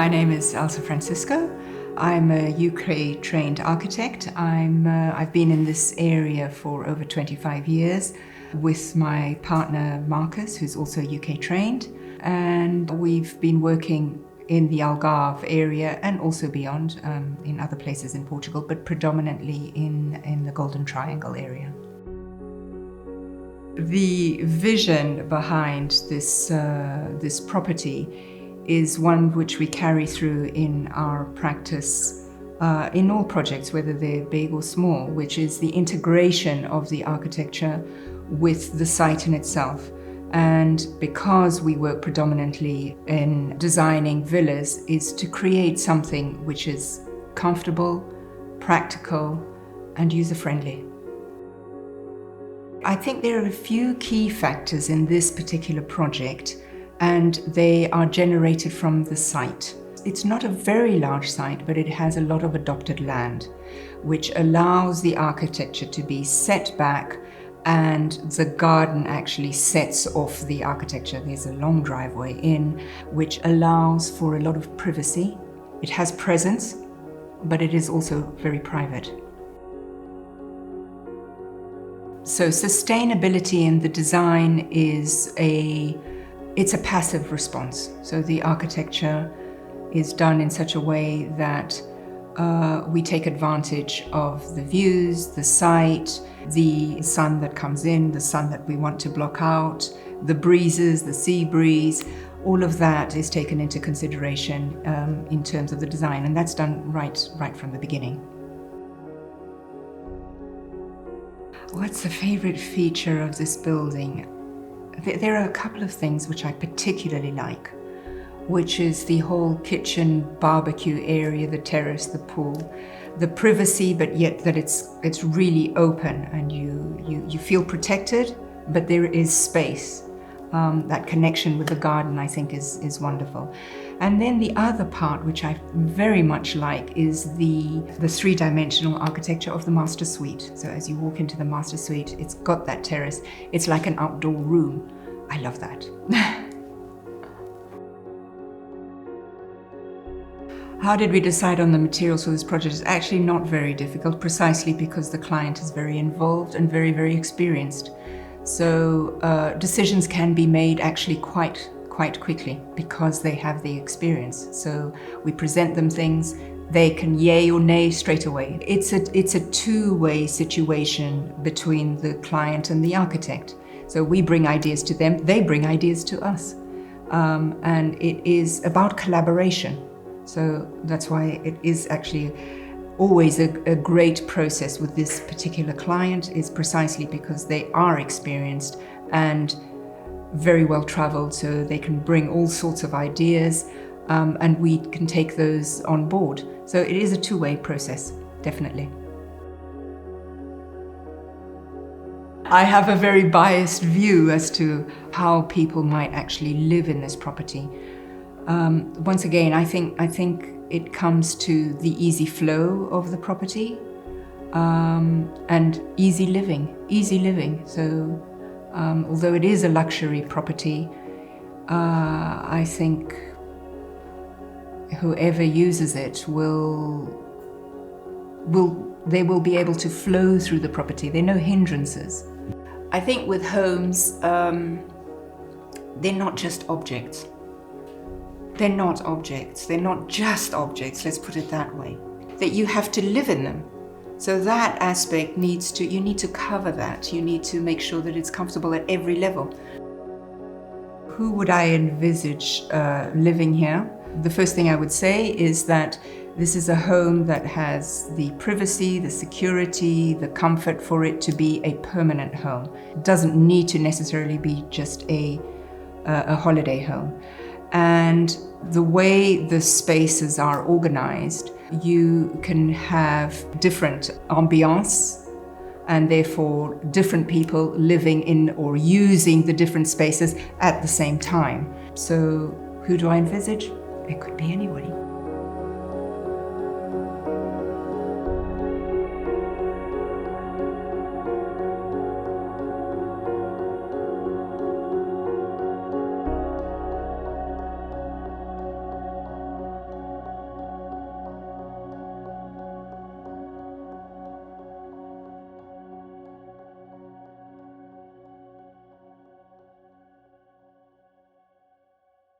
My name is Elsa Francisco. I'm a UK trained architect. I've been in this area for over 25 years with my partner Marcus, who's also UK trained. And we've been working in the Algarve area and also beyond, in other places in Portugal, but predominantly in the Golden Triangle area. The vision behind this property is one which we carry through in our practice in all projects, whether they're big or small, which is the integration of the architecture with the site in itself. And because we work predominantly in designing villas, is to create something which is comfortable, practical, and user-friendly. I think there are a few key factors in this particular project, and they are generated from the site. It's not a very large site, but it has a lot of adopted land, which allows the architecture to be set back, and the garden actually sets off the architecture. There's a long driveway in, which allows for a lot of privacy. It has presence, but it is also very private. So sustainability in the design is it's a passive response. So the architecture is done in such a way that we take advantage of the views, the site, the sun that comes in, the sun that we want to block out, the breezes, the sea breeze. All of that is taken into consideration in terms of the design, and that's done right from the beginning. What's the favorite feature of this building? There are a couple of things which I particularly like, which is the whole kitchen barbecue area, the terrace, the pool, the privacy, but yet that it's really open and you feel protected, but there is space. That connection with the garden, I think, is wonderful. And then the other part, which I very much like, is the three-dimensional architecture of the master suite. So as you walk into the master suite, it's got that terrace. It's like an outdoor room. I love that. How did we decide on the materials for this project? It's actually not very difficult, precisely because the client is very involved and very, very experienced. So decisions can be made actually quite quickly because they have the experience. So we present them things, they can yay or nay straight away. It's a two-way situation between the client and the architect. So we bring ideas to them, they bring ideas to us. And it is about collaboration. So that's why it is actually always a great process with this particular client, is precisely because they are experienced and very well traveled, so they can bring all sorts of ideas and we can take those on board. So it is a two-way process, definitely. I have a very biased view as to how people might actually live in this property. Once again, I think it comes to the easy flow of the property and easy living. So although it is a luxury property, I think whoever uses it will be able to flow through the property. There are no hindrances. I think with homes, they're not just objects. They're not objects. They're not just objects, let's put it that way. That you have to live in them. So that aspect you need to cover that. You need to make sure that it's comfortable at every level. Who would I envisage living here? The first thing I would say is that this is a home that has the privacy, the security, the comfort for it to be a permanent home. It doesn't need to necessarily be just a holiday home. And the way the spaces are organized, you can have different ambiance and therefore different people living in or using the different spaces at the same time. So who do I envisage? It could be anybody.